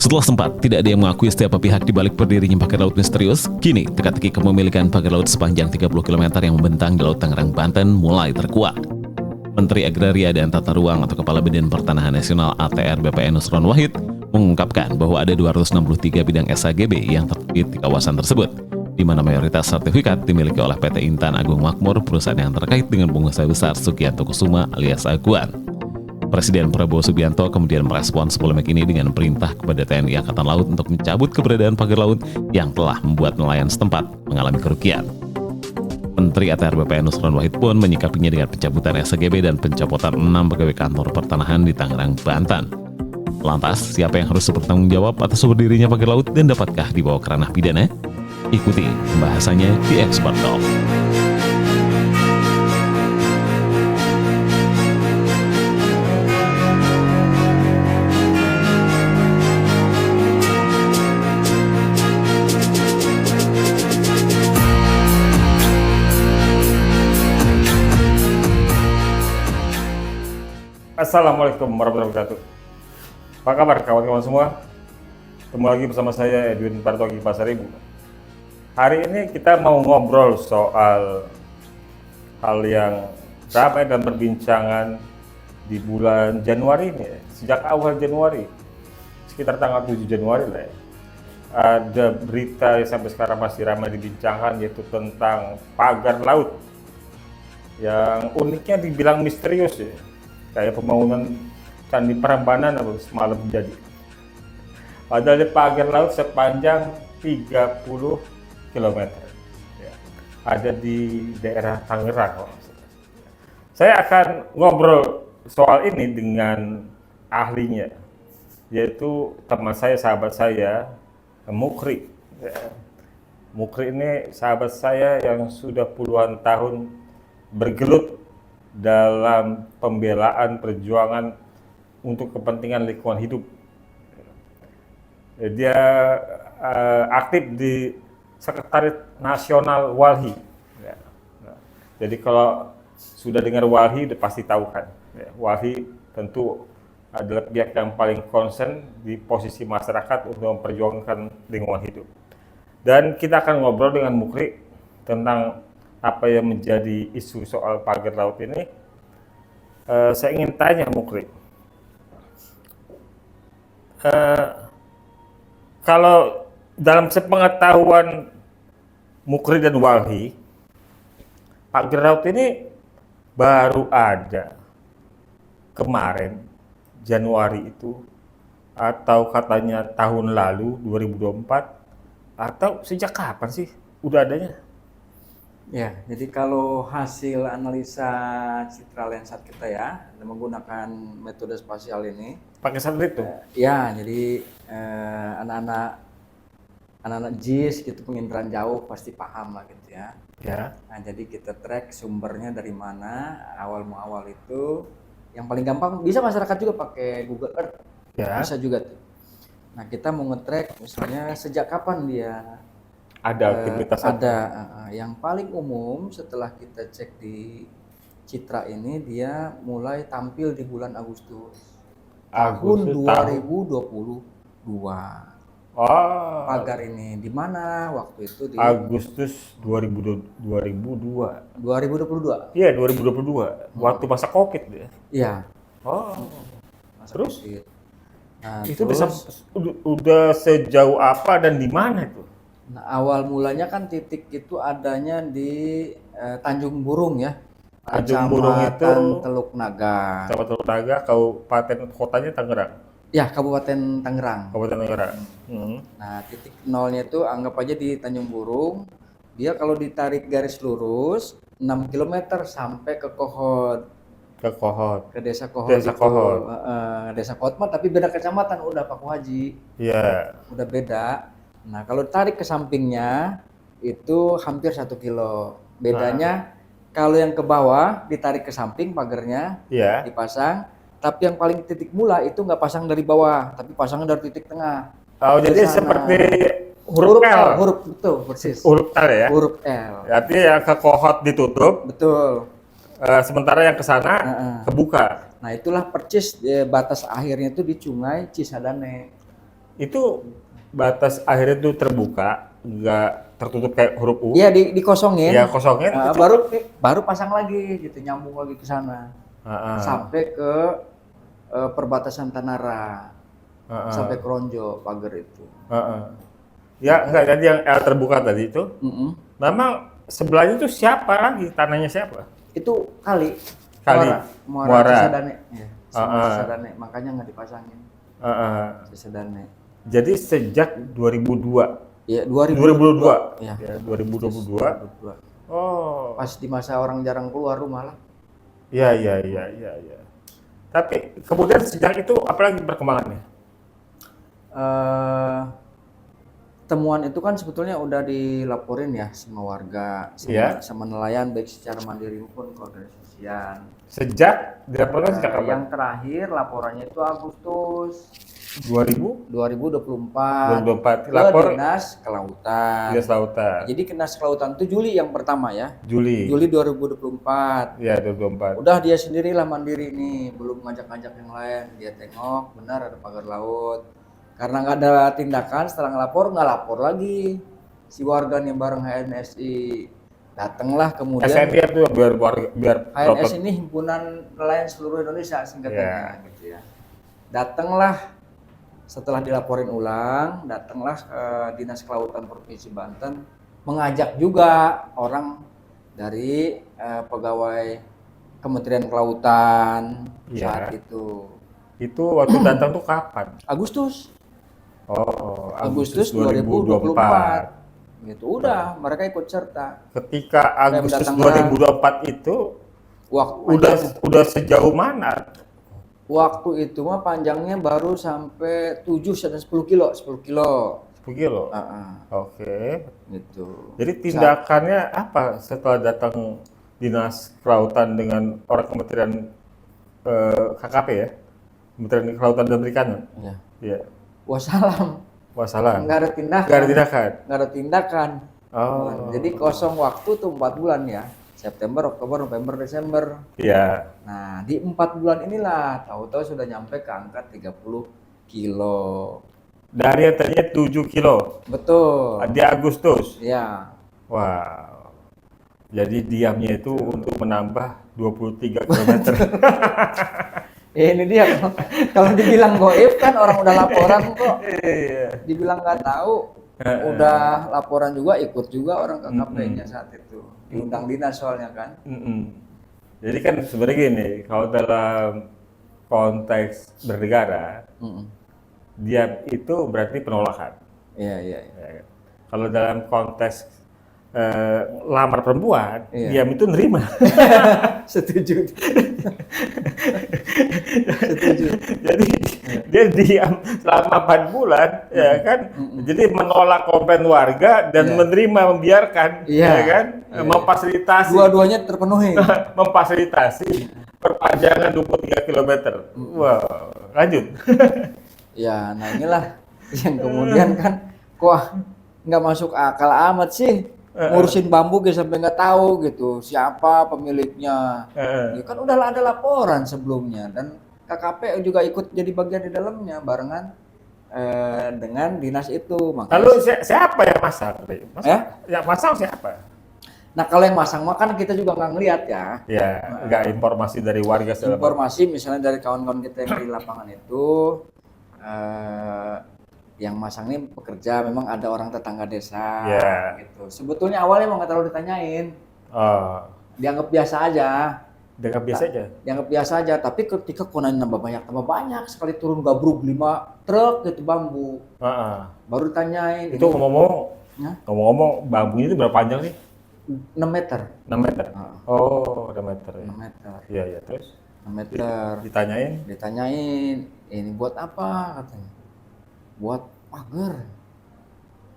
Setelah sempat tidak ada yang mengakui setiap pihak di balik berdirinya pagar laut misterius, kini teka-teki kepemilikan pagar laut sepanjang 30 km yang membentang di Laut Tangerang, Banten mulai terkuak. Menteri Agraria dan Tata Ruang atau Kepala Badan Pertanahan Nasional ATR BPN Nusron Wahid mengungkapkan bahwa ada 263 bidang SHGB yang terbit di kawasan tersebut, di mana mayoritas sertifikat dimiliki oleh PT Intan Agung Makmur, perusahaan yang terkait dengan pengusaha besar Sugianto Kusuma alias Aguan. Presiden Prabowo Subianto kemudian merespons polemik ini dengan perintah kepada TNI Angkatan Laut untuk mencabut keberadaan pagar laut yang telah membuat nelayan setempat mengalami kerugian. Menteri ATR BPN Nusron Wahid pun menyikapinya dengan pencabutan SHGB dan pencopotan 6 pegawai kantor pertanahan di Tangerang, Banten. Lantas, siapa yang harus bertanggung jawab atas berdirinya pagar laut dan dapatkah dibawa ke ranah pidana? Ikuti pembahasannya di Expert Talk. Assalamualaikum warahmatullahi wabarakatuh. Apa kabar kawan-kawan semua? Ketemu lagi bersama saya Edwin Partogi Pasaribu. Hari ini kita mau ngobrol soal hal yang ramai dan perbincangan di bulan Januari ini, sejak awal Januari, sekitar tanggal 7 Januari lah ya. Ada berita yang sampai sekarang masih ramai dibincangkan, yaitu tentang pagar laut yang uniknya dibilang misterius ya. Kayak pembangunan Candi Prambanan semalam jadi. Padahal di pagar laut sepanjang 30 km. Ya. Ada di daerah Tangerang. Saya akan ngobrol soal ini dengan ahlinya, yaitu teman saya, sahabat saya, Mukri. Ya. Mukri ini sahabat saya yang sudah puluhan tahun bergelut dalam pembelaan perjuangan untuk kepentingan lingkungan hidup. Dia aktif di Sekretariat Nasional Walhi. Ya. Nah, jadi kalau sudah dengar Walhi, udah pasti tahu kan. Ya, Walhi tentu adalah pihak yang paling concern di posisi masyarakat untuk memperjuangkan lingkungan hidup. Dan kita akan ngobrol dengan Mukri tentang apa yang menjadi isu soal pagar laut ini. Saya ingin tanya Mukri, kalau dalam sepengetahuan Mukri dan Walhi, pagar laut ini baru ada kemarin Januari itu, atau katanya tahun lalu 2024, atau sejak kapan sih udah adanya? Ya, jadi kalau hasil analisa citra Landsat kita ya, menggunakan metode spasial ini, pakai satelit tuh? Ya, jadi anak-anak JIS gitu, penginderaan jauh pasti paham lah gitu ya. Ya. Nah, jadi kita track sumbernya dari mana, awal itu, yang paling gampang bisa masyarakat juga pakai Google Earth, Ya. bisa juga tuh. Nah, kita mau nge-track misalnya sejak kapan dia Ada aktivitas yang paling umum setelah kita cek di citra ini, dia mulai tampil di bulan Agustus tahun 2022. Pagar ini di mana waktu itu? Di Agustus 2022. 2022. Iya, 2022. Waktu masa Covid ya. Iya. Terus? COVID. Nah, Itu udah sejauh apa dan di mana itu? Nah, awal mulanya kan titik itu adanya di Tanjung Burung ya. Tanjung Burung itu Teluk Naga. Kecamatan Teluk Naga, kabupaten kotanya Tangerang. Ya, Kabupaten Tangerang. Kabupaten Tangerang. Nah, titik nolnya itu anggap aja di Tanjung Burung. Dia kalau ditarik garis lurus 6 km sampai ke Kohot. Ke Desa Kohot. Desa Kohot. Desa Kohot mah tapi beda kecamatan udah Pak Haji. Iya. Udah beda. Nah, kalau tarik ke sampingnya itu hampir 1 kilo. Bedanya kalau yang ke bawah ditarik ke samping pagarnya, Iya. dipasang, tapi yang paling titik mula itu nggak pasang dari bawah, tapi pasangnya dari titik tengah. Oh, jadi sana. seperti huruf L. Huruf betul, persis. Huruf L ya. Huruf L. Artinya yang ke Kohot ditutup. Betul. Sementara yang ke sana kebuka. Nah, itulah percis batas akhirnya itu di Sungai Cisadane. itu batas akhirnya itu terbuka, nggak tertutup kayak huruf U. Iya dikosongin. Ya kosongin. itu. Baru pasang lagi gitu, nyambung lagi ke sana. Sampai ke perbatasan Tanara. Sampai ke Ronjo pagar itu. Ya enggak, jadi yang L terbuka tadi itu. Memang sebelahnya itu siapa lagi? Tanahnya siapa? Itu kali. Muara. Cisadane. Ya, Cisadane, makanya nggak dipasangin. Cisadane. Jadi sejak 2002. Ya, 2022. Ya, 2022. Oh. Pas di masa orang jarang keluar rumah lah. Iya. Tapi kemudian sejak itu apalagi perkembangannya? Temuan itu kan sebetulnya udah dilaporin ya sama warga, sama nelayan baik secara mandiri maupun koordinasian. Sejak dilaporkan sejak kapan? Yang terakhir laporannya itu Agustus 2024. ke Lapor Dinas Kelautan. Dinas Lautan. Jadi Dinas Kelautan itu Juli yang pertama ya. Juli 2024. Ya, 2024. Udah dia sendirilah mandiri nih, belum ngajak-ngajak yang lain. Dia tengok benar ada pagar laut. Karena nggak ada tindakan, setelah nggak lapor lagi si warganya bareng HNSI. Datanglah kemudian SNI itu biar HNS ini himpunan nelayan seluruh Indonesia singkatannya gitu ya. Datanglah setelah dilaporin ulang, datanglah ke Dinas Kelautan Provinsi Banten, mengajak juga orang dari pegawai Kementerian Kelautan saat itu. Itu waktu datang tuh kapan? Agustus. Oh, Agustus 2024. Gitu. Udah, mereka ikut serta. Ketika Agustus 2024 itu udah sejauh mana? Waktu itu mah panjangnya baru sampai 7 dan 10 kilo. 10 kilo. Oke. Gitu. Jadi tindakannya apa setelah datang Dinas Kelautan dengan orang Kementerian KKP ya? Kementerian Kelautan dan Perikanan? Iya. Wassalam. Nggak ada tindakan. Oh. Jadi kosong waktu tuh 4 bulan ya. September, Oktober, November, Desember. Iya. Nah, di 4 bulan inilah tahu-tahu sudah nyampe ke angka 30 kilo. Dari yang tadinya 7 kilo. Betul. Di Agustus. Iya. Wow. Jadi diamnya itu untuk menambah 23 km. Ini dia kalau dibilang goib kan orang udah laporan kok. Dibilang nggak tahu, udah laporan juga, ikut juga orang KKP-nya saat itu. Diundang dinas soalnya kan. Jadi kan sebenarnya gini, kalau dalam konteks bernegara, diam itu berarti penolakan. Iya. Kalau dalam konteks lamar perempuan, diam itu nerima. Setuju. Jadi dia diam selama 4 bulan, ya kan? Jadi menolak komplain warga dan menerima, membiarkan, ya kan? Memfasilitasi. Dua-duanya terpenuhi. Memfasilitasi perpanjangan 23 km. Wow, lanjut. Ya, nah inilah yang kemudian kan, kok nggak masuk akal amat sih. Ngurusin bambu sampai nggak tahu gitu siapa pemiliknya. Ya kan udah ada laporan sebelumnya dan KKP juga ikut jadi bagian di dalamnya barengan dengan dinas itu. Makanya lalu siapa yang masang? Yang masang siapa? Nah kalau yang masang mah kan kita juga nggak ngelihat ya. Ya, nggak informasi dari warga. Informasi misalnya dari kawan-kawan kita yang di lapangan itu. Yang masang ini pekerja, memang ada orang tetangga desa, gitu. Sebetulnya awalnya emang nggak terlalu ditanyain, dianggap biasa aja. Dianggap biasa aja, tapi ketika konanya nambah banyak sekali turun gabruk 5 truk gitu bambu, baru ditanyain. Itu ngomong-ngomong bambunya itu berapa panjang nih? 6 meter. 6 meter? Oh, 6 meter. 6 meter. Iya, terus? 6 meter. Ditanyain, ini buat apa katanya? Buat pagar.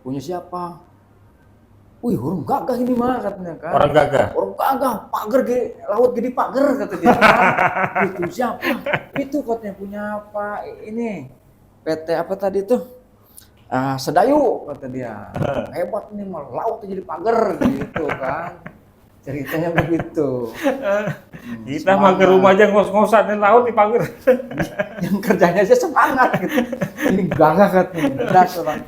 Punya siapa? Wih, orang gagah ini mah katanya kan. Orang gagah, pagar laut gede pagar kata dia. Itu siapa? Itu katanya punya apa? Ini PT apa tadi tuh? Sedayu kata dia. Hebat ini mah laut jadi pagar gitu kan. Ceritanya begitu. Kita mah ke rumah aja ngos-ngosan di laut di pagar. Yang kerjanya aja semangat gitu. Ini gagah kan, beras orang.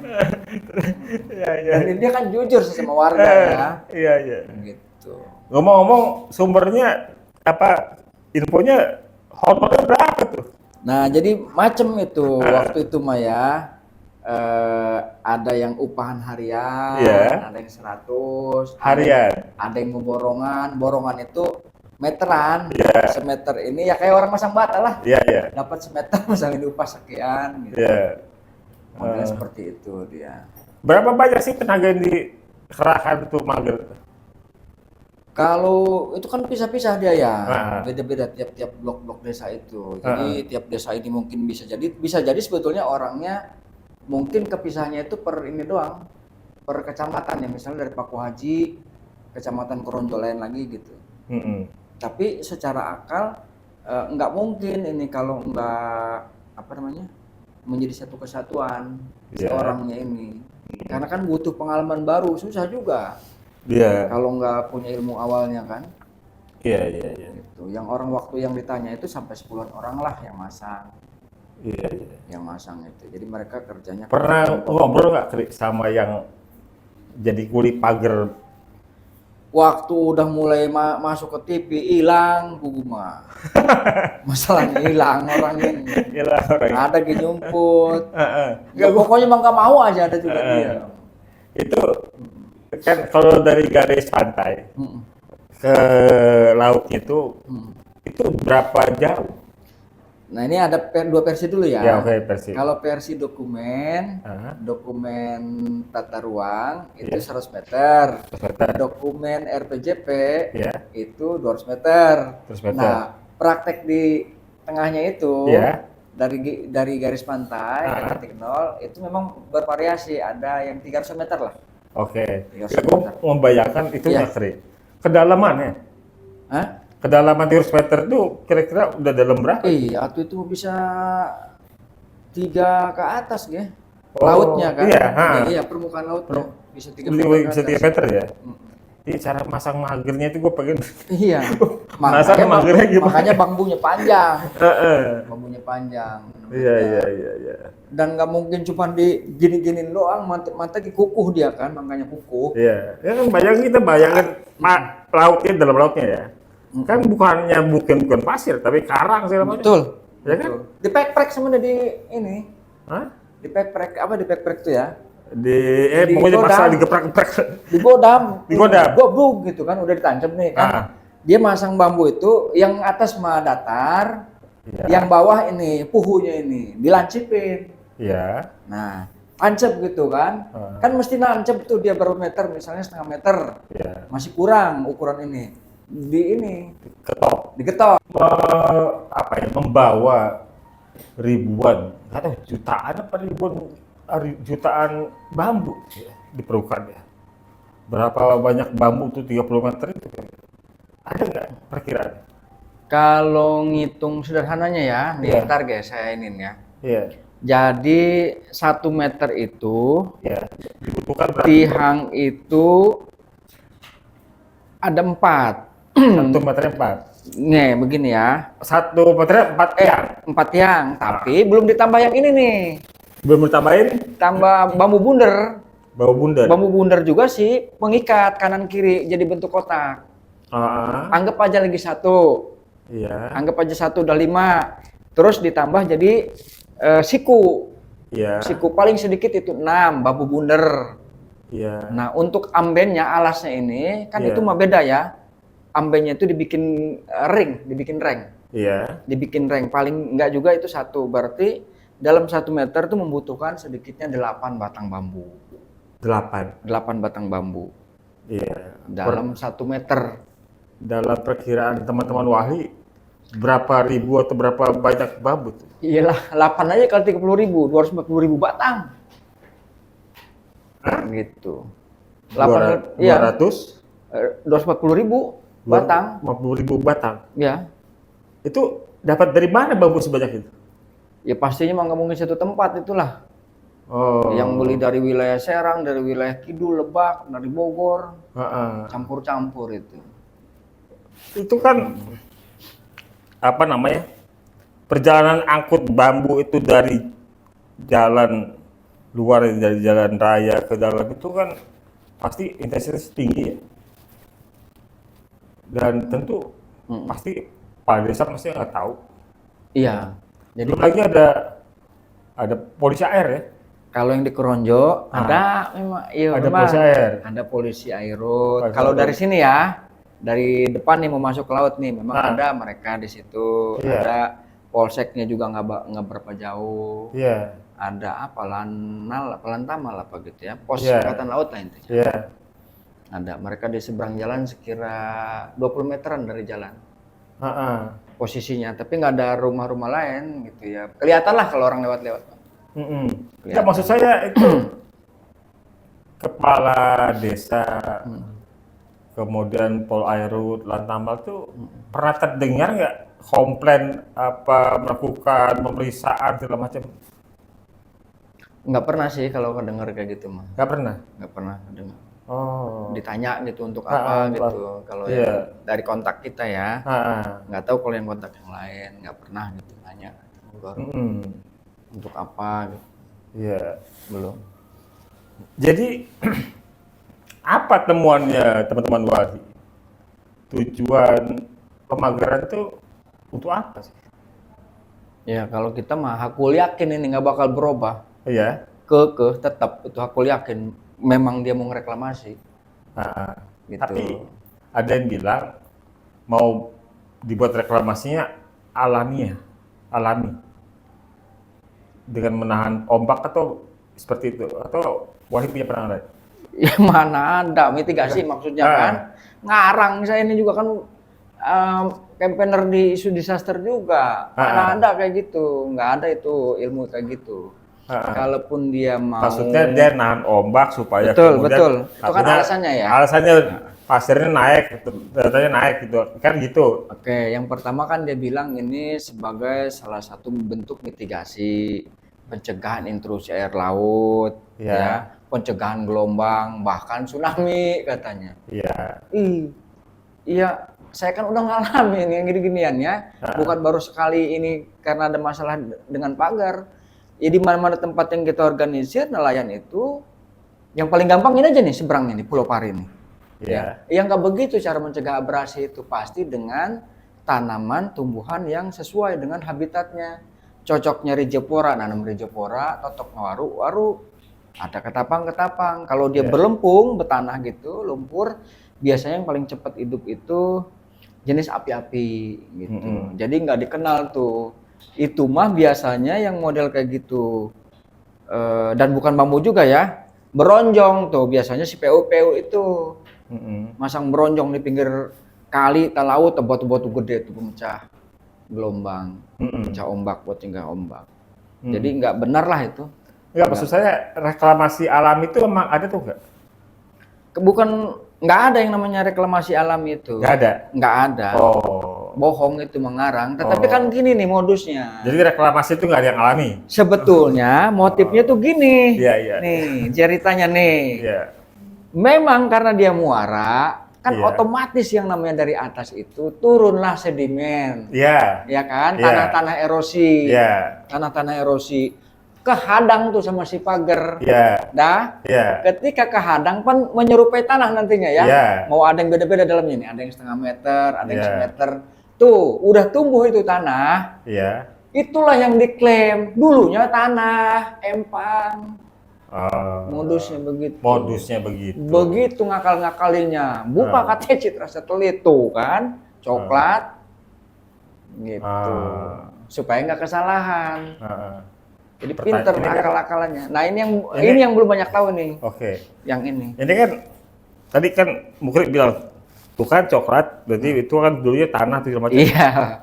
Iya, iya. Dan dia kan jujur sama warga ya. Iya, iya. Gitu. Ngomong-ngomong sumbernya apa infonya honornya berapa tuh? Nah, jadi macem itu waktu itu mah ya. Ada yang upahan harian, Iya. ada yang 100, Harian. ada yang borongan. Borongan itu meteran. Iya. Semeter ini ya kayak orang masang bata lah. Iya, iya. Dapat semeter misalnya diupah sekian gitu. Iya. Modelnya seperti itu dia. Berapa banyak sih tenaga yang dikerahkan tuh mager? Kalau itu kan pisah-pisah dia ya, Ah. beda-beda tiap-tiap blok-blok desa itu. Jadi tiap desa ini mungkin bisa jadi sebetulnya orangnya mungkin kepisahnya itu per ini doang, per kecamatan ya, misalnya dari Paku Haji, kecamatan Keronjolen lagi gitu. Mm-mm. Tapi secara akal nggak mungkin ini kalau nggak apa namanya menjadi satu kesatuan si Iya. orangnya ini, karena kan butuh pengalaman baru, susah juga Iya. kalau nggak punya ilmu awalnya kan. Iya, iya, iya. Gitu. Yang orang waktu yang ditanya itu sampai 10 orang lah yang masang, Iya, iya. itu. Jadi mereka kerjanya Pernah ngobrol nggak Kri, sama yang jadi kuli pagar? waktu udah mulai masuk ke TV hilang Guguma. Masalahnya hilang orang ini. Gila orang. Ada nyumput. Heeh. Ya, pokoknya emang nggak mau aja ada juga dia. Itu kan kalau dari garis pantai Mm-mm. ke laut itu berapa jauh? Nah ini ada dua versi dulu ya. Ya, oke, versi. Kalau versi dokumen, Aha. dokumen tata ruang itu Iya. 100 meter. 100 meter. Dokumen RPJP Ya. itu 200 meter. 200 meter. Nah, praktek di tengahnya itu Iya. dari garis pantai ke Ah. titik nol itu memang bervariasi, ada yang 300 meter lah. Oke. Tiga Ya, ratus gue meter. membayangkan itu Iya. Kri. Kedalamannya. Hah? Kedalaman 300 meter itu kira-kira udah dalam berapa? Iya, itu bisa 3 ke atas ya. Oh, Lautnya kan. iya, ha. Iya, permukaan lautnya bisa 3 Bisa meter ke 3 atas. meter ya? Ini cara masang magernya itu gue pengen. Iya. Penasaran magernya gimana? Makanya bambunya panjang. Heeh. Bambunya panjang. Iya, iya, iya, iya. Dan nggak mungkin cuma di gini-giniin doang, mantep kukuh dia kan, makanya kukuh. Iya, ya kan kita bayangin lautnya dalam lautnya ya. Kan bukan pasir tapi karang segala macam. Betul. Ya kan? Betul. Di pack sebenarnya di ini. Hah? Di pack tuh ya. Di Di pokoknya godam. pasal digeprek-geprek. Digodam. Digodam. Goblok gitu kan, udah ditancap nih kan. Ah. Dia masang bambu itu, yang atas mah datar, Iya. yang bawah ini puhunya ini dilancipin. Iya. Nah, tancap gitu kan. Ah. Kan mesti nancap tuh dia berapa meter, misalnya setengah meter. Iya. Masih kurang ukuran ini. Ketok. Digetok. Apa ya? Membawa ribuan, nggak tahu jutaan apa jutaan bambu ya, diperlukan ya. Berapa banyak bambu tuh 30 meter itu? Ada nggak perkiraan? Kalau ngitung sederhananya ya, di Iya. hektar guys saya ini ya. Iya. Jadi 1 meter itu Ya, dibutuhkan berapa? tiang itu ada 4. 1 meter 4. Nih begini ya, 1 meter 4 tiang. 4 tiang, tapi belum ditambah yang ini nih, Belum ditambahin tambah bambu bunder. bau bundar. Bambu bunder juga sih pengikat kanan kiri jadi bentuk kotak. Ah, Anggap aja lagi 1, iya, anggap aja 1 udah 5, terus ditambah jadi siku. iya, Siku paling sedikit itu 6 bambu bunder. iya, Nah, untuk ambennya, alasnya ini kan Iya. itu mah beda ya. Ambennya itu dibikin ring, dibikin reng. iya, Dibikin reng, paling enggak juga itu 1. Berarti dalam 1 meter itu membutuhkan sedikitnya 8 batang bambu. 8. 8 batang bambu Iya. dalam 1 meter. Dalam perkiraan teman-teman Wahli, berapa ribu atau berapa banyak bambu tuh? Iyalah, 8 aja kali 30.000, 240.000 batang. Gitu. 8, iya, 200? 240.000 batang. 50.000 batang. Ya. Itu dapat dari mana bambu sebanyak itu? Ya pastinya mah nggak mungkin satu tempat itulah. Oh. Yang beli dari wilayah Serang, dari wilayah Kidul, Lebak, dari Bogor, Heeh. campur-campur itu. itu kan apa namanya, perjalanan angkut bambu itu dari jalan luar, dari jalan raya ke dalam itu kan pasti intensitas tinggi ya. Dan tentu pasti kepala desa pasti nggak tahu. Iya. Jadi Belum lagi ada polisi air ya. kalau yang di Keronjo ada memang, iya Ada memang. polisi air. Ada polisi air road. Polisi Kalau air dari road. sini ya, dari depan nih mau masuk ke laut nih, memang Ah. ada mereka di situ. Iya. Ada polseknya juga nggak berapa jauh. Iya, Ada apa Lantamal apa gitu ya, pos Iya. angkatan laut lah intinya. iya. Ada mereka di seberang jalan sekira 20 meteran dari jalan Heeh. posisinya, tapi nggak ada rumah-rumah lain gitu ya. Kelihatan lah kalau orang lewat-lewat. Ya, maksud saya itu kepala desa, kemudian Pol Airut, Lantamal tuh pernah terdengar nggak komplain apa melakukan pemeriksaan segala macam? Nggak pernah sih kalau kedenger kayak gitu mah. Nggak pernah. Nggak pernah kedenger. Oh. Ditanya gitu untuk Ah, apa gitu. Kalau iya. yang dari kontak kita ya, Ah, nggak tahu kalau yang kontak yang lain nggak pernah gitu nanya. Baru untuk apa gitu. Iya. Belum. Jadi apa temuannya teman-teman Wadi? Tujuan pemagaran itu untuk apa sih? Ya kalau kita mah aku yakin ini nggak bakal berubah. Iya. Tetap itu aku yakin memang dia mau ngereklamasi Ah, gitu. Tapi ada yang bilang mau dibuat reklamasinya alami dengan menahan ombak atau seperti itu, atau Wahid punya penanganan? Ya mana ada mitigasi maksudnya kan. Ngarang saya ini juga kan campaigner di isu disaster juga. Mana ada kayak gitu, nggak ada itu ilmu kayak gitu. Kalaupun dia mau, Maksudnya dia nahan ombak supaya betul kemudian betul itu kan akhirnya alasannya ya. alasannya pasirnya naik, datanya naik gitu kan gitu. Oke, yang pertama kan dia bilang ini sebagai salah satu bentuk mitigasi pencegahan intrusi air laut, Iya. ya, pencegahan gelombang, bahkan tsunami katanya. Iya. Iya, saya kan udah ngalamin yang gini-ginian ya, bukan baru sekali ini karena ada masalah dengan pagar. Ya di mana-mana tempat yang kita organisir nelayan itu, yang paling gampang ini aja nih seberang ini Pulau Pari ini. Iya. Ya nggak begitu cara mencegah abrasi itu pasti dengan tanaman tumbuhan yang sesuai dengan habitatnya. Cocoknya rijopora, nanam rijopora, totok waru, ada ketapang. Kalau dia berlempung, bertanah gitu, lumpur, biasanya yang paling cepat hidup itu jenis api-api gitu. Jadi nggak dikenal tuh. Itu mah biasanya yang model kayak gitu. Dan bukan bambu juga ya, beronjong tuh biasanya si PU itu. Masang beronjong di pinggir kali, laut, batu-batu gede tuh pemecah gelombang, pecah ombak buat cegah ombak. Jadi nggak benar lah itu. Enggak, maksud saya reklamasi alam itu memang ada tuh enggak? Bukan, nggak ada yang namanya reklamasi alam itu. Nggak ada? Nggak ada. Oh. Bohong itu mengarang. Tetapi kan gini nih modusnya. Jadi reklamasi itu nggak ada yang alami? Sebetulnya motifnya tuh gini. Iya, iya. Nih ceritanya nih. Iya. Memang karena dia muara, kan Iya. otomatis yang namanya dari atas itu turunlah sedimen. Iya. Ya kan? Iya. Tanah-tanah erosi. Iya. Tanah-tanah erosi. Kehadang tuh sama si pagar. Iya. Dah. Iya. Ketika kehadang kan menyerupai tanah nantinya ya. Iya. Mau ada yang beda-beda dalamnya nih. Ada yang setengah meter, ada yang Iya. semeter. Tuh, udah tumbuh itu tanah. Iya. Itulah yang diklaim. Dulunya tanah, empang. Modusnya begitu. Modusnya begitu. Begitu ngakal-ngakalinya. Buka katanya Citra Satelit tuh kan. Coklat. Gitu. Supaya nggak kesalahan. Jadi pinter Ini kan- akal-akalannya. Nah ini yang belum banyak tahu nih. Oke. Yang ini. Ini kan tadi kan Mukrik bilang tuh kan coklat, berarti itu kan dulunya tanah tuh macam. Iya.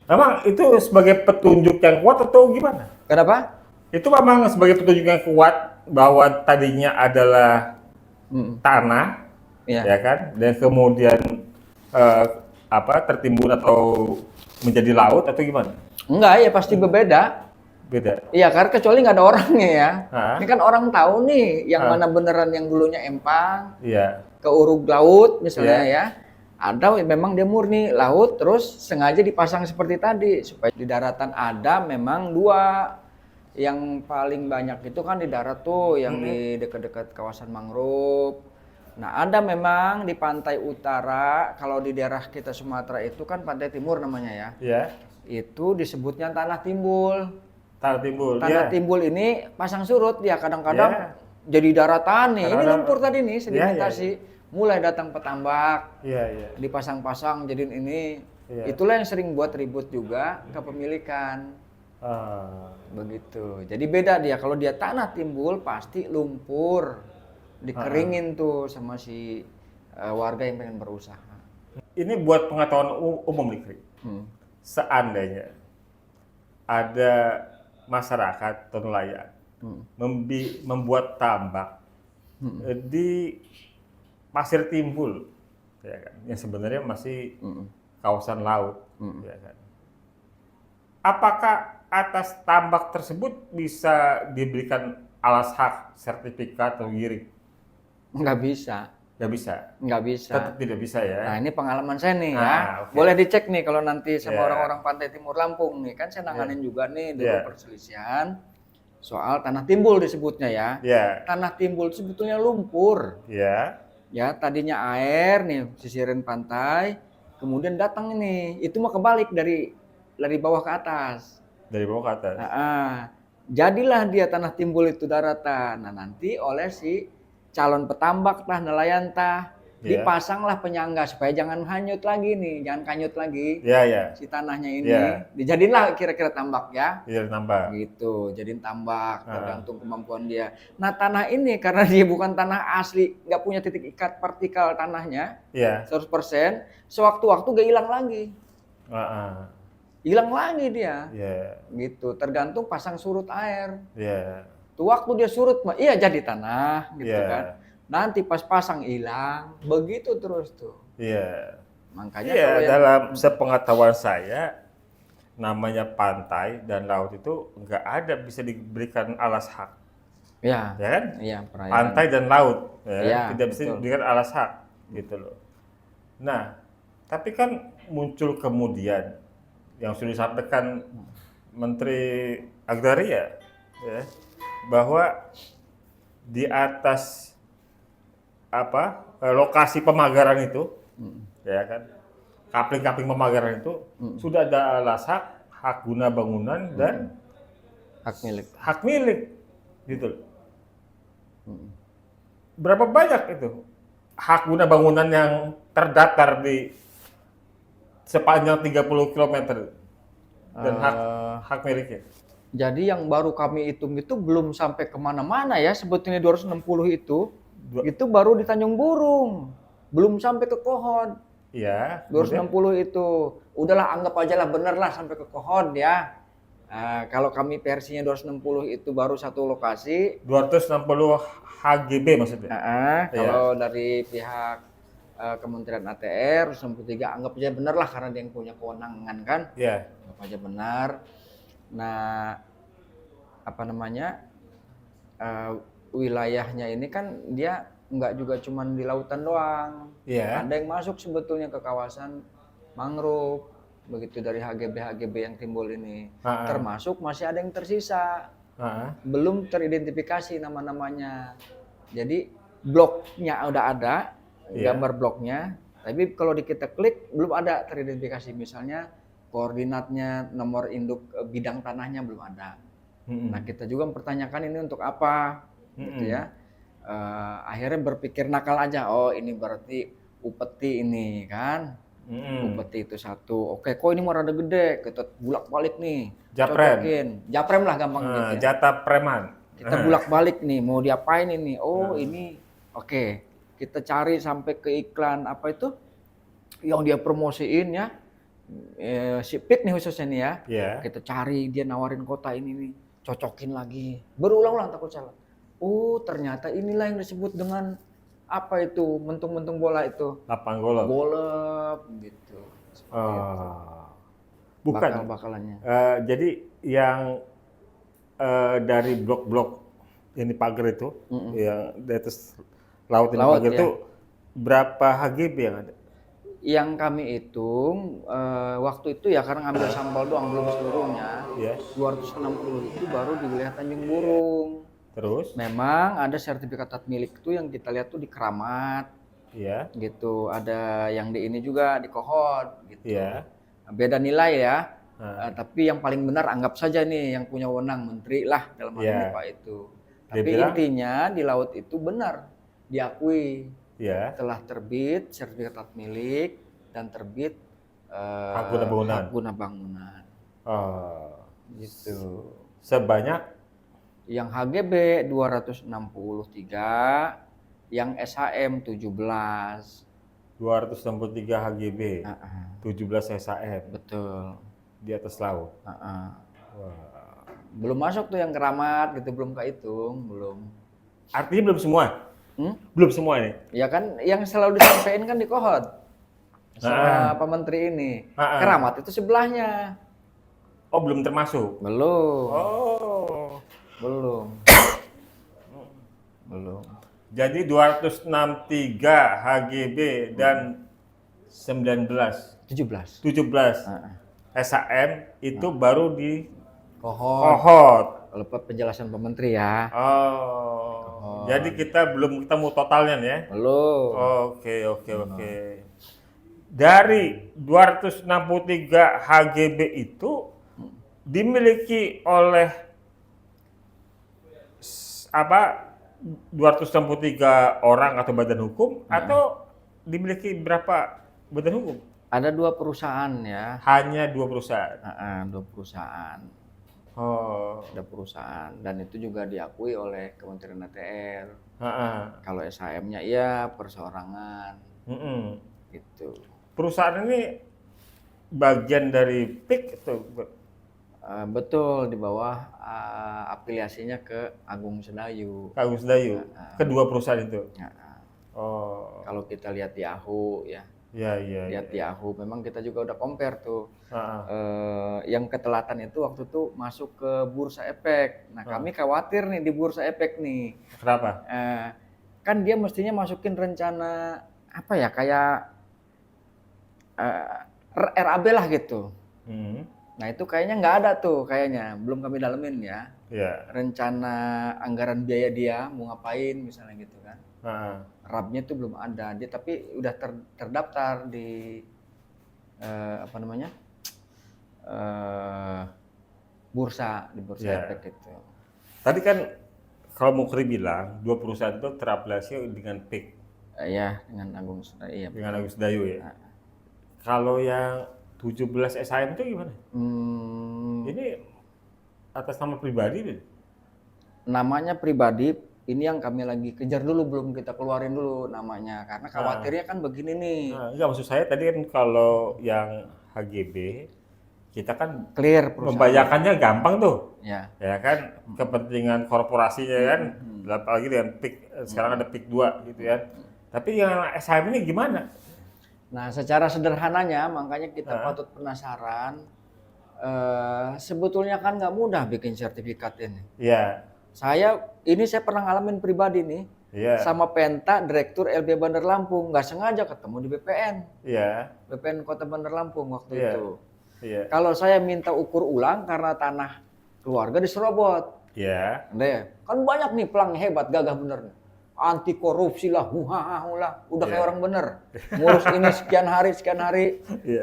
Memang itu sebagai petunjuk yang kuat atau gimana? Kenapa? Itu memang sebagai petunjuk yang kuat bahwa tadinya adalah tanah, Iya. ya kan? Dan kemudian tertimbun atau menjadi laut atau gimana? Enggak, ya pasti berbeda. Beda. Iya, karena kecuali nggak ada orangnya ya. Hah? Ini kan orang tahu nih yang mana beneran yang dulunya empang, Iya. ke uruk laut misalnya ya. Ada memang dia murni laut, terus sengaja dipasang seperti tadi supaya di daratan ada memang dua. Yang paling banyak itu kan di darat tuh, yang di dekat-dekat kawasan mangrove. Nah, ada memang di pantai utara, kalau di daerah kita Sumatera itu kan pantai timur namanya ya. Ya. Itu disebutnya tanah timbul. Tanah timbul. Tanah timbul ini pasang surut dia kadang-kadang jadi daratan nih. Ini lumpur tadi nih sedimentasi. Mulai datang petambak. Dipasang-pasang jadiin ini. Itulah yang sering buat ribut juga kepemilikan. Begitu. Jadi beda dia. Kalau dia tanah timbul pasti lumpur. Dikeringin tuh sama si warga yang pengen berusaha. Ini buat pengetahuan umum nih, Kri. Seandainya ada masyarakat atau nelayan membuat tambak di pasir timbul, ya kan, yang sebenarnya masih kawasan laut, ya kan. Apakah atas tambak tersebut bisa diberikan alas hak sertifikat atau giring? Nggak bisa. Nggak bisa? Nggak bisa. Tetap tidak bisa ya? Nah ini pengalaman saya nih ya. Boleh dicek nih kalau nanti sama orang-orang Pantai Timur Lampung nih. Kan saya nanganin juga nih di perselisihan soal tanah timbul disebutnya ya. Tanah timbul sebetulnya lumpur. Ya tadinya air nih sisirin pantai. Kemudian datang ini. Itu mau kebalik dari bawah ke atas. Dari bawah ke atas? Jadilah dia tanah timbul itu daratan. Nah nanti oleh si calon petambak tah, nelayan tah, dipasanglah penyangga supaya jangan hanyut lagi nih, jangan kanyut lagi. Si tanahnya ini, dijadiinlah kira-kira tambak ya. Tambak. Gitu, jadiin tambak, tergantung kemampuan dia. Nah tanah ini karena dia bukan tanah asli, nggak punya titik ikat vertikal tanahnya, 100%, sewaktu-waktu gak hilang lagi. Hilang lagi dia. Gitu, tergantung pasang surut air. Tuh waktu dia surut, iya jadi tanah gitu kan. Nanti pas pasang hilang, begitu terus tuh. Makanya dalam sepengetahuan saya, namanya pantai dan laut itu nggak ada bisa diberikan alas hak. Ya kan? Pantai dan laut tidak bisa diberikan alas hak gitu loh. Nah, tapi kan muncul kemudian yang sudah disampaikan Menteri Agraria ya, bahwa di atas lokasi pemagaran itu, ya kan, kapling-kapling pemagaran itu sudah ada alas hak guna bangunan dan hak milik, gitu. Berapa banyak itu hak guna bangunan yang terdaftar di sepanjang 30 km dan hak miliknya? Jadi yang baru kami hitung itu belum sampai kemana-mana ya, sebetulnya 260 itu baru di Tanjung Burung, belum sampai ke Kohod. 260 itu, udahlah anggap aja lah bener lah sampai ke Kohod ya. Kalau kami versinya 260 itu baru satu lokasi. 260 HGB maksudnya? Kalau dari pihak Kementerian ATR 263 anggap aja bener lah karena dia yang punya kewenangan kan. Anggap aja benar. Nah, wilayahnya ini kan dia nggak juga cuma di lautan doang. Ada yang masuk sebetulnya ke kawasan mangrove, begitu dari HGB yang timbul ini. Termasuk masih ada yang tersisa, belum teridentifikasi nama-namanya. Jadi bloknya udah ada, gambar bloknya, tapi kalau kita klik belum ada teridentifikasi, misalnya koordinatnya, nomor induk bidang tanahnya belum ada. Nah kita juga mempertanyakan ini untuk apa, gitu ya. Akhirnya berpikir nakal aja, oh ini berarti upeti ini kan, upeti itu satu. Oke, kok ini mau rada gede, kita bulak balik nih, japrem lah gampang gitu ya. Jatah preman. Kita bulak balik nih, mau diapain ini? Oh ini, oke. Kita cari sampai ke iklan apa itu, yang dia promosiin ya. Si Pit nih khususnya nih ya, kita cari dia nawarin kota ini nih, cocokin lagi, berulang-ulang takut salah. Oh ternyata inilah yang disebut dengan apa itu, mentung-mentung bola itu, lapang golep gitu. Bukan bakalannya. Jadi yang dari blok-blok yang dipagar itu, yang di atas laut yang dipagar itu berapa HGB yang ada? Yang kami hitung waktu itu ya karena ngambil sampel doang belum seluruhnya. Iya. 260 itu baru di wilayah Tanjung Burung. Terus? Memang ada sertifikat milik itu yang kita lihat tuh di Keramat Iya. gitu. Ada yang di ini juga di Kohod gitu. Iya. Beda nilai ya. Tapi yang paling benar anggap saja nih yang punya wewenang menteri lah dalam hal ini Pak itu. Dia Tapi bilang? intinya di laut itu benar diakui. Iya. Telah terbit sertifikat milik dan terbit Hak guna bangunan. hak guna bangunan. Oh. Gitu. Sebanyak Yang HGB 263, yang SHM 17. 263 HGB, 17 SHM Betul. di atas laut. Wah. Wah. Belum masuk tuh yang Keramat gitu, belum kehitung, belum. Artinya belum semua? Hmm? Belum semua ini? Ya kan yang selalu disampaikan kan di Kohod sama Pak Menteri ini. Keramat itu sebelahnya. Oh, belum termasuk? Belum. Oh. Belum. Belum. Jadi 263 HGB dan 19, 17. 17 SHM itu baru di Kohod. Kohod. Kalau penjelasan Pak Menteri ya. Oh. Jadi kita belum ketemu totalnya nih ya? Belum. Oke. Dari 263 HGB itu dimiliki oleh 263 orang atau badan hukum atau dimiliki berapa badan hukum? Ada 2 perusahaan ya. Hanya 2 perusahaan. 2 perusahaan. Oh. Ada perusahaan dan itu juga diakui oleh Kementerian ATR. Kalau SHM-nya iya perseorangan. Gitu. Perusahaan ini bagian dari PIK atau betul di bawah afiliasinya ke Agung Sedayu. Agung Sedayu. Kedua perusahaan itu. Oh. Kalau kita lihat di Yahoo ya. Lihat di Yahoo memang kita juga udah compare tuh. Yang ketelatan itu waktu itu masuk ke Bursa Efek. Nah, kami khawatir nih di Bursa Efek nih. Kenapa? Kan dia mestinya masukin rencana apa ya kayak RAB lah gitu. Nah itu kayaknya nggak ada tuh kayaknya, belum kami dalemin ya. Rencana anggaran biaya dia mau ngapain misalnya gitu kan. RAB-nya tuh belum ada, dia tapi udah terdaftar di bursa efek itu. Tadi kan kalau Mukri bilang 2 perusahaan itu terafiliasi dengan PIK. Iya, dengan Agung Sedayu. Iya, dengan Agung Sedayu ya. Kalau yang 17 SHM itu gimana? Ini atas nama pribadi deh. Namanya pribadi, ini yang kami lagi kejar dulu, belum kita keluarin dulu namanya. Karena khawatirnya kan begini nih. Enggak, maksud saya tadi kan kalau yang HGB, kita kan clear membayarkannya gampang tuh. Ya kan, kepentingan korporasinya kan, apalagi dengan PIK, sekarang ada PIK 2 gitu ya. Tapi yang SHM ini gimana? Nah, secara sederhananya makanya kita patut penasaran. Sebetulnya kan nggak mudah bikin sertifikat ini. Iya. Saya pernah ngalamin pribadi nih. Sama Penta, Direktur LB Bandar Lampung, nggak sengaja ketemu di BPN. BPN Kota Bandar Lampung waktu itu. Kalau saya minta ukur ulang karena tanah keluarga diserobot. Kan banyak nih pelang hebat, gagah bener nih. Anti korupsi lah, udah kayak orang bener. Ngurus ini sekian hari.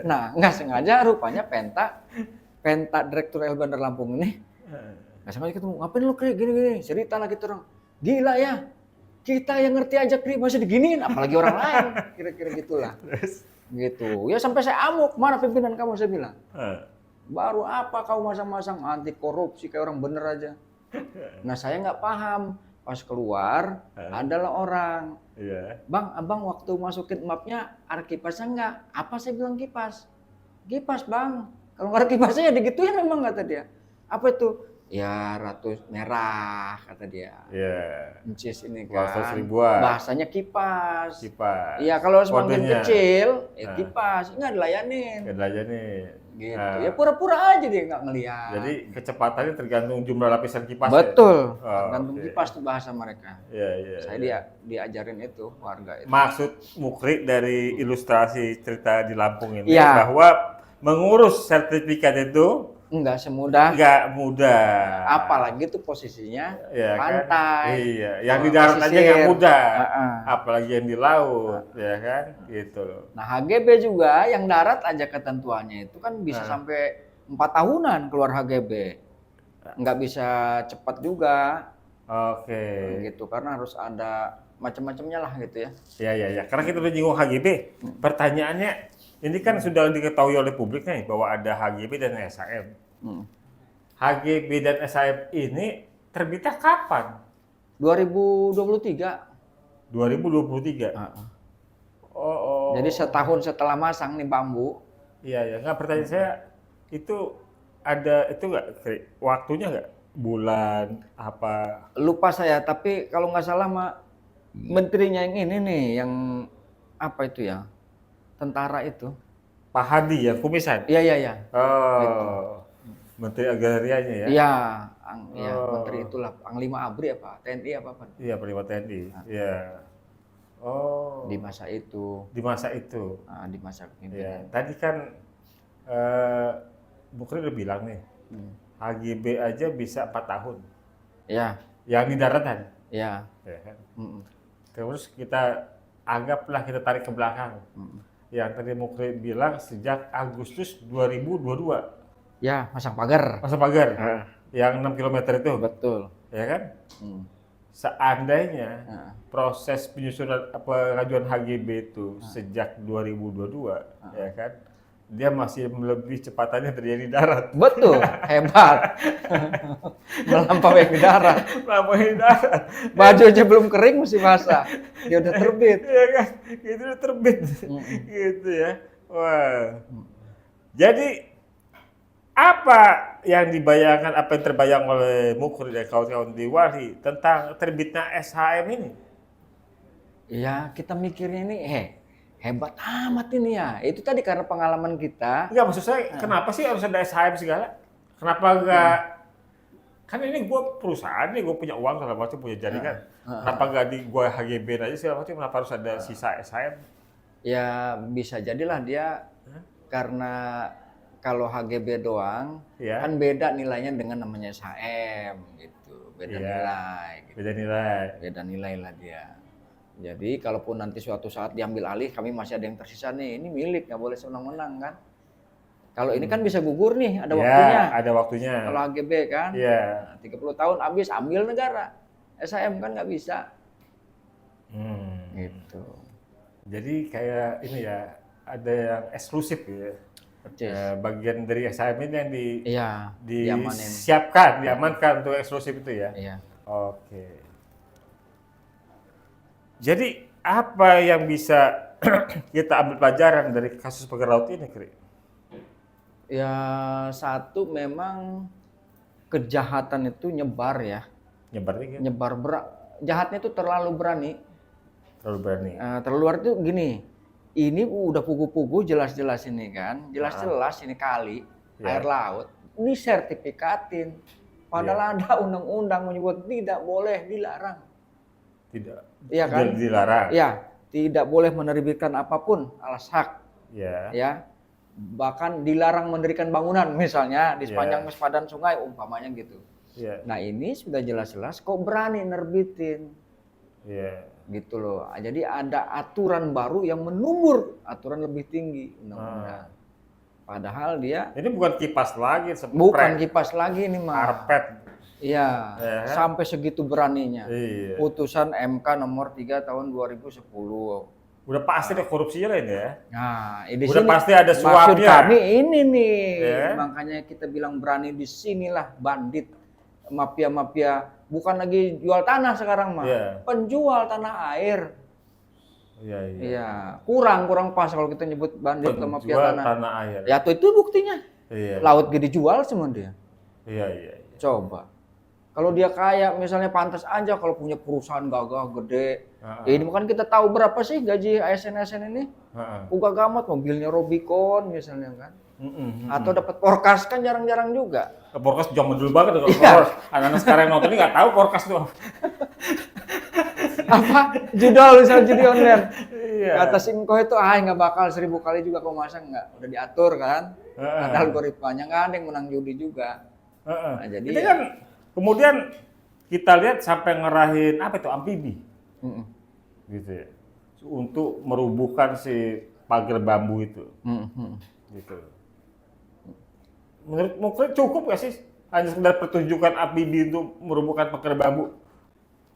Nah, nggak sengaja rupanya Penta Direktur LB Bandar Lampung ini nggak sengaja ketemu. Ngapain lu Kri gini-gini? Cerita lah gitu orang. Gila ya, kita yang ngerti aja Kri masih diginiin, apalagi orang lain. Kira-kira gitulah. Gitu. Ya sampai saya amuk, mana pimpinan kamu saya bilang. Baru apa kau masang-masang anti korupsi kayak orang bener aja. Nah saya nggak paham. Pas keluar adalah orang. Bang, abang waktu masukin mapnya ada kipasnya nggak? Apa saya bilang kipas? Kipas bang. Kalau nggak ada kipasnya ya digituin memang kata dia. Apa itu? Ya ratus merah kata dia. Incis ini kan. Bahasanya kipas. Iya kalau semakin kecil ya kipas nggak dilayanin. gitu. Nah. Ya pura-pura aja dia nggak ngelihat. Jadi kecepatannya tergantung jumlah lapisan kipas. Betul. Ya? Tergantung kipas tuh bahasa mereka. Iya. Saya diajarin itu warga itu. Maksud Mukri dari ilustrasi cerita di Lampung ini Iya. bahwa mengurus sertifikat itu Nggak semudah. nggak mudah. Apalagi tuh posisinya Ya, pantai. Kan? Iya, yang di darat aja nggak pesisir. mudah. Heeh. Apalagi yang di laut, ya kan? Gitu loh. Nah HGB juga yang darat aja ketentuannya itu kan bisa sampai 4 tahunan keluar HGB. Nggak bisa cepat juga. Oke. Gitu karena harus ada macam-macamnya lah gitu ya. Ya. Karena kita udah nyinggung HGB, pertanyaannya ini kan sudah diketahui oleh publik nih bahwa ada HGB dan SHM. HGB dan SHM ini terbitnya kapan? 2023. 2023. Oh. Jadi setahun setelah masang nih bambu. Iya. Nggak, pertanyaan saya itu ada itu nggak waktunya nggak? Bulan apa? Lupa saya tapi kalau nggak salah menterinya yang ini nih yang apa itu ya? Tentara itu. Pak Hadi ya, Kumisan? Iya. Oh. Gitu. Menteri Agrarianya ya? Iya, menteri itulah, Panglima ABRI apa? TNI apa? Iya, Panglima TNI. Iya. Oh. Di masa itu. Di masa itu. Nah, di masa Ya, kepemimpinan. tadi kan Mukri udah bilang nih, HGB aja bisa 4 tahun. Ya, Yang di daratan. ya. Ya kan? Mm-mm. Terus kita anggaplah kita tarik ke belakang. Yang tadi Mukri bilang sejak Agustus 2022. Ya, masang pagar. Masa pagar. Yang 6 km itu. Betul. Ya kan? Mm. Seandainya proses penyusunan pengajuan HGB itu sejak 2022, ya kan? Dia masih melebihi kecepatannya dari yang di darat. Betul, hebat. Melampaui ke darat. Melampaui darat. Baju aja belum kering masih basah. Dia udah terbit. Iya kan? Itu udah terbit. Gitu ya. Wah. Jadi apa yang dibayangkan, apa yang terbayang oleh Mukri dan kawan-kawan di Walhi tentang terbitnya SHM ini? Ya, kita mikirnya ini, hebat amat ini ya. Itu tadi karena pengalaman kita. Enggak, maksud saya kenapa sih harus ada SHM segala? Kenapa enggak? Kan ini gue perusahaan nih, gue punya uang segala macam, punya jaringan. Kenapa enggak di gue HGB aja segala macam? Kenapa harus ada sisa SHM? Ya bisa jadilah dia karena kalau HGB doang kan beda nilainya dengan namanya SHM gitu. Beda nilai. Gitu. Beda nilai. Beda nilai lah dia. Jadi kalaupun nanti suatu saat diambil alih, kami masih ada yang tersisa nih. Ini milik, nggak boleh senang-menang kan. Kalau ini kan bisa gugur nih, ada waktunya. Ada waktunya. Kalau HGB kan, 30 tahun habis ambil negara. SHM kan nggak bisa. Gitu. Jadi kayak ini ya, ada yang eksklusif ya. Bagian dari SHM ini yang disiapkan, diamankan untuk eksklusif itu ya. Iya. Oke. Jadi apa yang bisa kita ambil pelajaran dari kasus pagar laut ini, Kri? Ya satu memang kejahatan itu nyebar ya. Nyebar Jahatnya itu terlalu berani. Terlalu berani. Terlalu itu gini. Ini udah pugu-pugu jelas-jelas ini kan. Jelas-jelas ini kali air laut. Ini sertifikatin. Padahal ada undang-undang menyebut tidak boleh, dilarang. Tidak. Iya kan? Dilarang. Ya, tidak boleh menerbitkan apapun alas hak. Ya. Bahkan dilarang mendirikan bangunan misalnya di sepanjang sepadan sungai umpamanya gitu. Nah, ini sudah jelas-jelas kok berani nerbitin. Gitu loh. Jadi ada aturan baru yang menumur aturan lebih tinggi undang-undang. Padahal dia ini bukan kipas lagi, bukan kipas lagi ini mah. Karpet. Iya, sampai segitu beraninya. Putusan MK nomor 3 tahun 2010. Udah pasti ada korupsinya lah ini ya. Nah, udah sini, pasti ada suapnya. Maksud kami ini nih, makanya kita bilang berani di sinilah bandit, mafia-mafia. Bukan lagi jual tanah sekarang mah, penjual tanah air. Iya. Kurang pas kalau kita nyebut bandit ke mafia tanah air. Ya itu buktinya. Laut gede dijual semua dia. Iya. Coba. Kalau dia kaya, misalnya pantas aja kalau punya perusahaan gagah gede. Ini kan kita tahu berapa sih gaji ASN ini? Gagah gamat, mobilnya Rubicon misalnya kan. Atau dapat Porkas kan jarang-jarang juga. Porkas zaman dulu banget kalau Porkas. Anak-anak sekarang yang nonton ini nggak tahu Porkas tuh. Apa? Misal judi online. Iya. Kata Simko itu nggak bakal 1000 kali juga kau masang nggak. Udah diatur kan. Ada algoritmanya, nggak ada yang menang judi juga. Nah, jadi itu kan kemudian kita lihat sampai ngerahin apa itu amfibi, gitu ya, untuk merubuhkan si pagar bambu itu, gitu. Menurutmu cukup nggak sih hanya sekedar pertunjukan amfibi untuk merubuhkan pagar bambu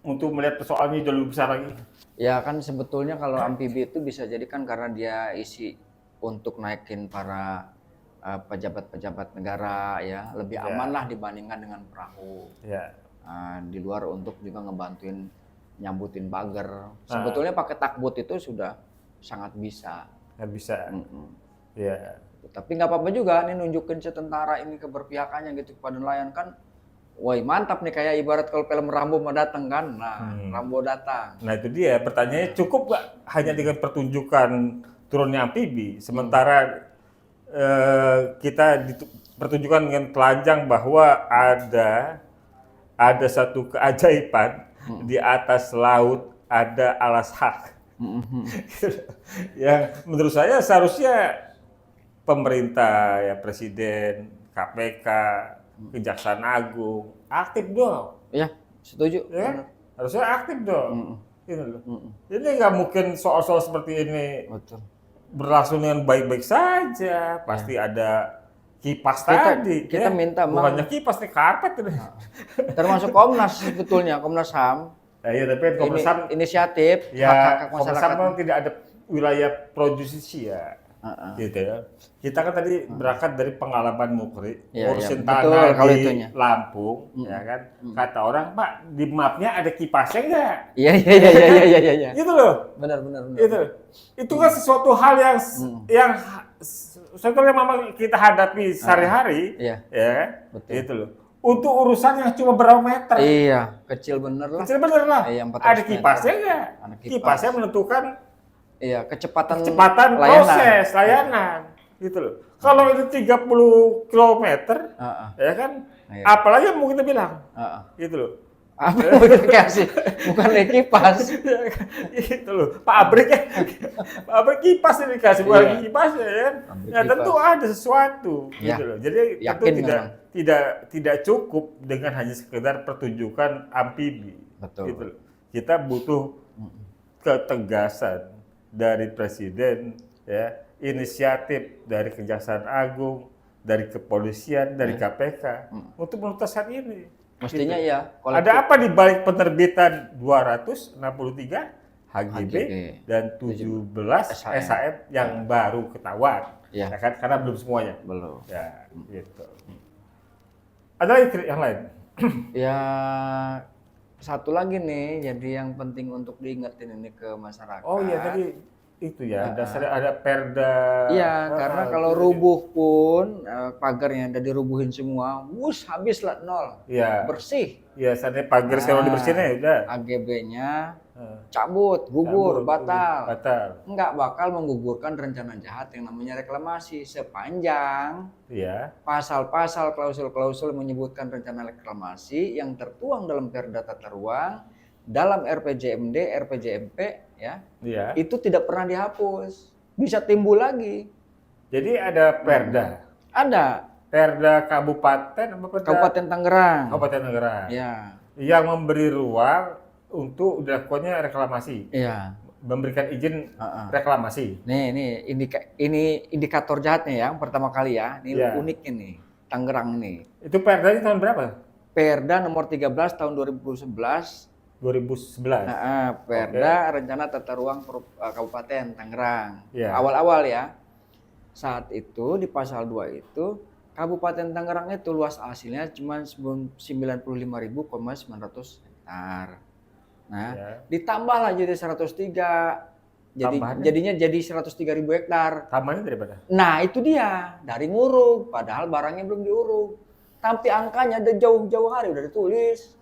untuk melihat persoalannya jauh lebih besar lagi? Ya kan sebetulnya kalau amfibi itu bisa jadi kan karena dia isi untuk naikin para pejabat-pejabat negara ya lebih aman lah dibandingkan dengan perahu. Di luar untuk juga ngebantuin nyambutin pagar. Sebetulnya pakai takbut itu sudah sangat bisa. Bisa. Tapi nggak apa-apa juga nih nunjukin tentara ini keberpihakannya gitu kepada nelayan kan. Wah mantap nih kayak ibarat kalau film Rambo mau datang kan. Nah Rambo datang. Nah itu dia pertanyaannya, cukup nggak hanya dengan pertunjukan turunnya amfibi sementara kita pertunjukan dengan telanjang bahwa ada satu keajaiban di atas laut ada alas hak. Yang menurut saya seharusnya pemerintah ya presiden, KPK, Kejaksaan Agung aktif dong. Ya setuju. Ya, harusnya aktif dong. Ini nggak mungkin soal-soal seperti ini. Betul. Berlangsung dengan baik-baik saja, pasti ada kipas tadi. Kita minta bukannya kipas nih, karpet ini. Termasuk Komnas sebetulnya, Komnas HAM. Iya, tapi Komnas HAM inisiatif ya, Komnas HAM memang tidak ada wilayah pro justisia. Gitu ya. Kita kan tadi berangkat dari pengalaman Mukri, ngurusin tanah di Lampung, ya kan. Kata orang, Pak, di mapnya ada kipasnya enggak? Iya. Gitu loh. Benar. Itu kan sesuatu hal yang sebetulnya memang kita hadapi sehari-hari, ya, gitu loh. Untuk urusan yang cuma berapa meter? Iya, kecil bener lah. Iya, ada kipasnya enggak? Kipasnya menentukan kecepatan proses layanan, gitu loh. Kalau itu 30 km, ya kan, apalagi yang mau kita bilang, gitu loh. Apa kasih? Bukan kipas. Gitu loh, pabrik kipas ini dikasih, bukan kipas ya kan. Ya tentu ada sesuatu, gitu loh. Jadi tentu tidak cukup dengan hanya sekedar pertunjukan amfibi. Gitu loh. Kita butuh ketegasan dari presiden, ya, inisiatif dari Kejaksaan Agung, dari kepolisian, dari KPK untuk menuntaskan ini. Mestinya gitu. ya. Ada apa di balik penerbitan 263 HGB dan 17 SHM yang baru ketahuan? Ya kan, karena belum semuanya. Belum. Ya, gitu. Ada lagi yang lain? Ya. Satu lagi nih, jadi yang penting untuk diingetin ini ke masyarakat. Oh iya tadi itu ya, dasarnya ada perda. Iya, karena kalau rubuh pun pagarnya udah dirubuhin semua, habis lah nol. Iya. Bersih. Iya, saatnya pagar kalau dibersihin ya udah. AGB-nya cabut, gugur, batal. Enggak bakal menggugurkan rencana jahat yang namanya reklamasi sepanjang pasal-pasal klausul-klausul menyebutkan rencana reklamasi yang tertuang dalam Perda Tata Ruang, dalam RPJMD, RPJMP itu tidak pernah dihapus. Bisa timbul lagi. Jadi ada perda. Ada. Perda Kabupaten Kabupaten Tangerang. Kabupaten Tangerang. Ya. Yang memberi ruang untuk dilakukannya reklamasi. Iya. Memberikan izin reklamasi. Nih, ini indikator jahatnya yang pertama kali ya. Ini unik ini, Tangerang ini. Itu perdanya tahun berapa? Perda nomor 13 tahun 2011. 2011. Perda Rencana Tata Ruang Kabupaten Tangerang. Awal-awal ya. Saat itu di pasal 2 itu Kabupaten Tangerang itu luas hasilnya cuma 95.900 hektar. Nah, ditambahlah jadi 103. Jadinya jadi 103.000 hektar. Tambahnya dari mana? Nah, itu dia, dari nguruk, padahal barangnya belum diuruk. Tapi angkanya udah jauh-jauh hari udah ditulis.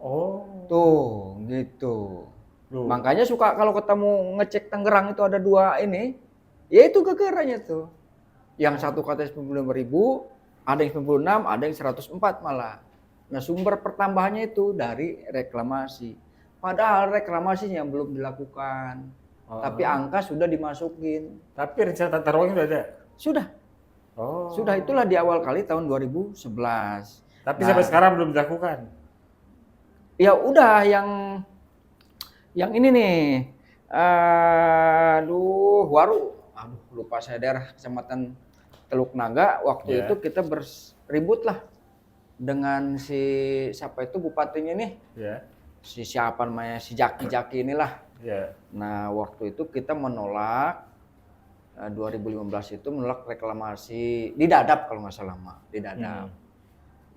Oh. Tuh, gitu. Loh. Makanya suka kalau ketemu ngecek Tangerang itu ada 2 ini, ya itu gegeranya tuh. Yang satu katanya 95.000, ada yang 96, ada yang 104 malah. Nah, sumber pertambahannya itu dari reklamasi. Padahal reklamasinya belum dilakukan. Tapi angka sudah dimasukin. Tapi rencana tata ruangnya udah ada? Sudah. Oh. Sudah, itulah di awal kali tahun 2011. Tapi sampai sekarang belum dilakukan? Ya udah yang ini nih. Waru. Lupa saya daerah Kecamatan Teluk Naga. Waktu itu kita beribut lah dengan siapa itu bupatinya nih. Si siapa namanya, si Jaki inilah. Nah, waktu itu kita menolak 2015 itu menolak reklamasi di Dadap kalau nggak salah, di Dadap.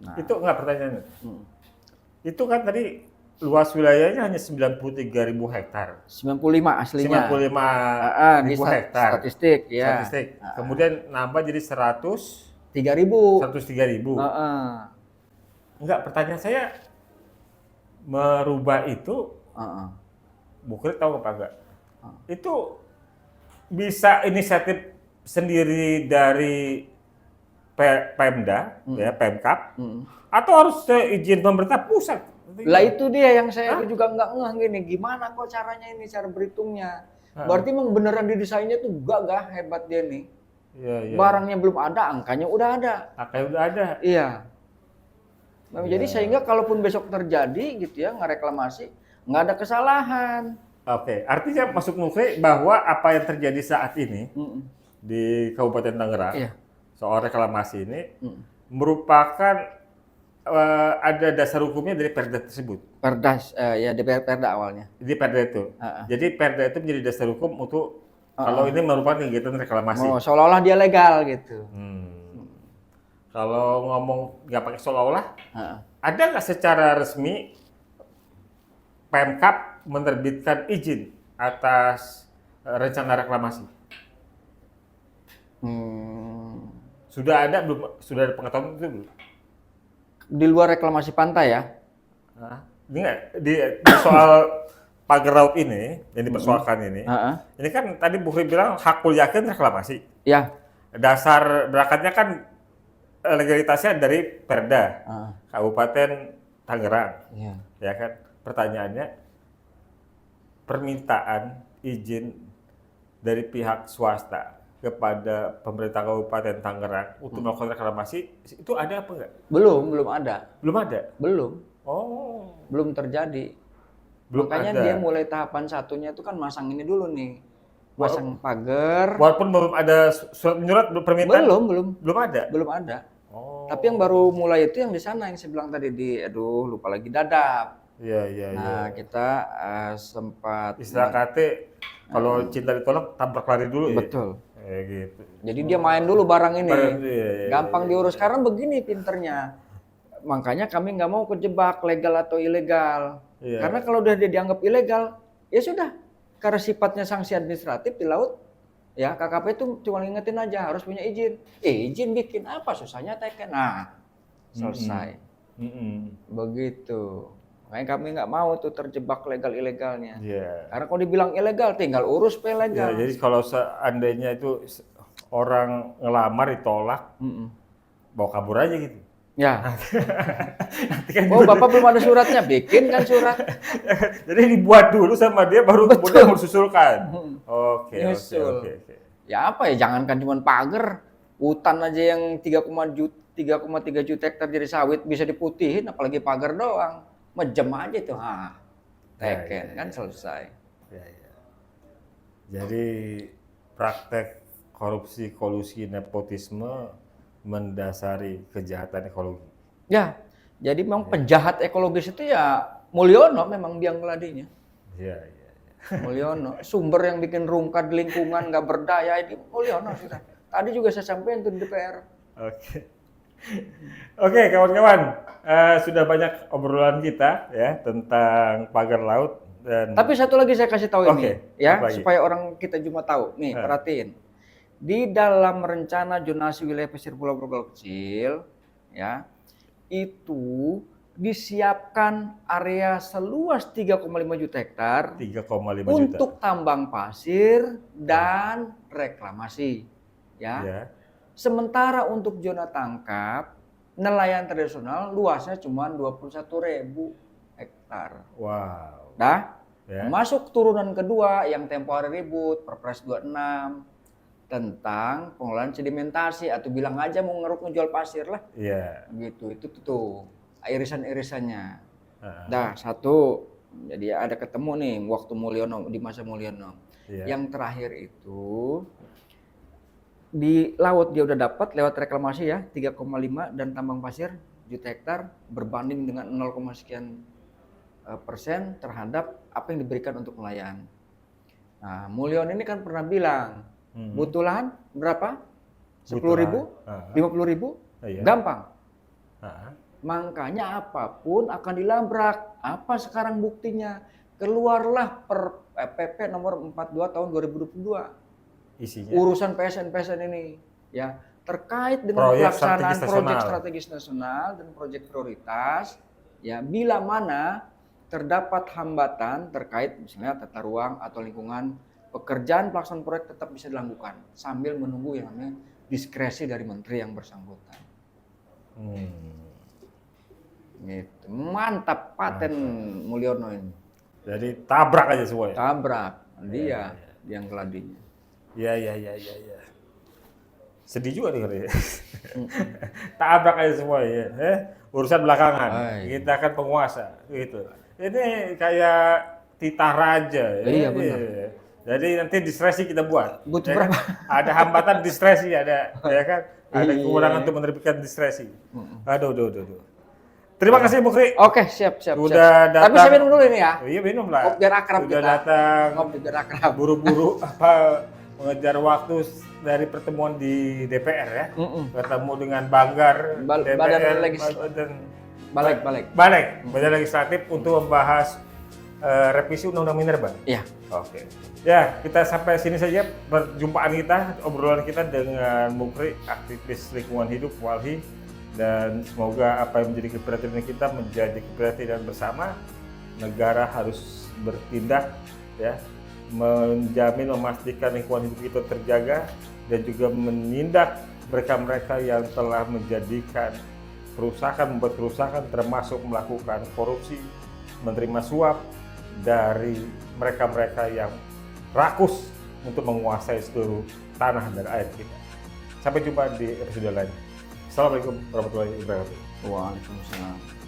Nah, itu enggak pertanyaannya. Itu kan tadi luas wilayahnya hanya 93.000 hektar. 95 aslinya. 95.000 hektar. Statistik, ya. Statistik. Kemudian nambah jadi 103.000. Enggak, pertanyaan saya merubah itu, Bukrit tahu apa enggak? Itu bisa inisiatif sendiri dari Pemda, ya Pemkap, atau harus izin pemerintah pusat? Lah itu dia yang saya juga nggak ngeh gini, gimana kok caranya ini, cara berhitungnya? Berarti memang beneran didesainnya tuh gagah, hebat dia nih. Barangnya belum ada, angkanya udah ada. Angkanya udah ada. Iya. Nah, jadi sehingga kalaupun besok terjadi gitu ya, ngereklamasi, nggak ada kesalahan. Oke, artinya masuk Mukri bahwa apa yang terjadi saat ini di Kabupaten Tangerang soal reklamasi ini merupakan ada dasar hukumnya dari Perda tersebut. Ya DPR Perda awalnya. Di Perda itu. Jadi Perda itu menjadi dasar hukum untuk kalau ini merupakan kegiatan reklamasi. Seolah-olah dia legal gitu. Kalau ngomong nggak pakai seolah-olah, ada nggak secara resmi Pemkap menerbitkan izin atas rencana reklamasi? Sudah ada belum? Sudah ada pengetahuan itu belum? Di luar reklamasi pantai ya? Di soal pagar laut ini yang dipersoalkan ini kan tadi Bu Hri bilang hakul yakin reklamasi. Ya. Dasar berangkatnya kan legalitasnya dari Perda Kabupaten Tangerang. Ya kan? Pertanyaannya, permintaan izin dari pihak swasta kepada pemerintah Kabupaten Tangerang untuk melakukan reklamasi itu ada apa enggak? Belum ada. Belum ada? Belum. Oh. Belum terjadi. Makanya dia mulai tahapan satunya itu kan masang ini dulu nih. Masang pagar. Walaupun belum ada surat menyurat permintaan? Belum ada? Belum ada. Oh. Tapi yang baru mulai itu yang di sana yang saya bilang tadi lupa lagi Dadap. Iya. Kita sempat istilah KT kalau cinta ditolak tabrak lari dulu. Betul. Gitu. Jadi dia main dulu barang ini. Gampang diurus. Sekarang begini pinternya. Makanya kami nggak mau kejebak legal atau ilegal. Karena kalau udah dia dianggap ilegal, ya sudah. Karena sifatnya sanksi administratif di laut, ya KKP itu cuma ngingetin aja harus punya izin. Izin bikin apa susahnya teken. Nah, selesai. Begitu. Makanya kami nggak mau tuh terjebak legal-ilegalnya. Karena kalau dibilang ilegal, tinggal urus legal. Jadi kalau seandainya itu orang ngelamar ditolak, bawa kabur aja gitu. Ya. Oh, Bapak belum ada suratnya, bikin kan surat. Jadi dibuat dulu sama dia, baru kemudian mensusulkan. Oke. Ya apa ya, jangankan cuma pagar, hutan aja yang 3,3 juta hektar jadi sawit bisa diputihin, apalagi pagar doang. Mejem aja tuh, teken kan selesai. Jadi praktek korupsi, kolusi, nepotisme mendasari kejahatan ekologi. Ya, jadi memang penjahat ekologis itu ya Mulyono memang biang keladinya. Iya. Mulyono, sumber yang bikin rungkat di lingkungan nggak berdaya itu Mulyono sudah. Tadi juga saya sampaikan tuh di DPR. Oke, kawan-kawan, sudah banyak obrolan kita ya tentang pagar laut dan. Tapi satu lagi saya kasih tahu ini, ya supaya orang kita cuma tahu. Nih, perhatiin. Di dalam rencana zonasi wilayah pesisir pulau kecil ya, itu disiapkan area seluas 3,5 juta hektar 3,5 juta. untuk tambang pasir dan reklamasi, ya. Ya. Sementara untuk zona tangkap nelayan tradisional luasnya cuma 21.000 hektar. Wow. Dah, Ya. masuk turunan kedua yang tempo hari ribut Perpres 26 tentang pengelolaan sedimentasi atau bilang aja mau ngeruk ngejual pasir lah. Iya. Gitu, itu tuh irisan-irisannya. Heeh. Dah, satu. Jadi ada ketemu nih waktu Mulyono, di masa Mulyono. Iya. Yang terakhir itu di laut dia udah dapat lewat reklamasi ya 3,5 dan tambang pasir juta hektar berbanding dengan 0, sekian persen terhadap apa yang diberikan untuk nelayan. Nah, Mulyono ini kan pernah bilang butuh lahan berapa? 10.000, 50.000, Iya. gampang. Heeh. Makanya apapun akan dilabrak. Apa sekarang buktinya? Keluarlah PP nomor 42 tahun 2022. Isinya Urusan PSN ini ya terkait dengan Proyek pelaksanaan strategis proyek nasional. strategis nasional dan proyek prioritas ya bila mana terdapat hambatan terkait misalnya tata ruang atau lingkungan, pekerjaan pelaksanaan proyek tetap bisa dilakukan sambil menunggu yang namanya diskresi dari menteri yang bersangkutan. Gitu. Mantap paten Mulyono ini. Jadi tabrak aja semua ya. Tabrak dia yang keladinya. Iya. Sedih juga nih. Tabrak aja semua ya. Urusan belakangan. Ay. Kita kan penguasa gitu. Ini kayak titah raja ya. Iya, benar. Jadi nanti diskresi kita buat. Butuh ya berapa? kan? Ada hambatan diskresi ada ya kan? Ada Iya. kekurangan untuk menerbitkan diskresi. Aduh. Terima kasih Mukri. Oke, siap. Udah datang. Tapi saya minum dulu ini ya. Oh, iya minum lah. Ngopi biar akrab Udah kita. datang. Ngopi biar akrab. Buru-buru mengejar waktu dari pertemuan di DPR ya. Ketemu dengan Banggar Badan Badan Legislatif untuk membahas revisi Undang-Undang Minerba. Iya. Oke. Ya, kita sampai sini saja perjumpaan kita, obrolan kita dengan Mukri, aktivis lingkungan hidup Walhi. Dan semoga apa yang menjadi keprihatinan kita menjadi keprihatinan bersama. Negara harus bertindak ya, menjamin memastikan lingkungan hidup kita terjaga dan juga menindak mereka-mereka yang telah menjadikan kerusakan, membuat kerusakan termasuk melakukan korupsi, menerima suap dari mereka-mereka yang rakus untuk menguasai seluruh tanah dan air kita. Sampai jumpa di episode lain. Assalamualaikum warahmatullahi wabarakatuh. Waalaikumsalam.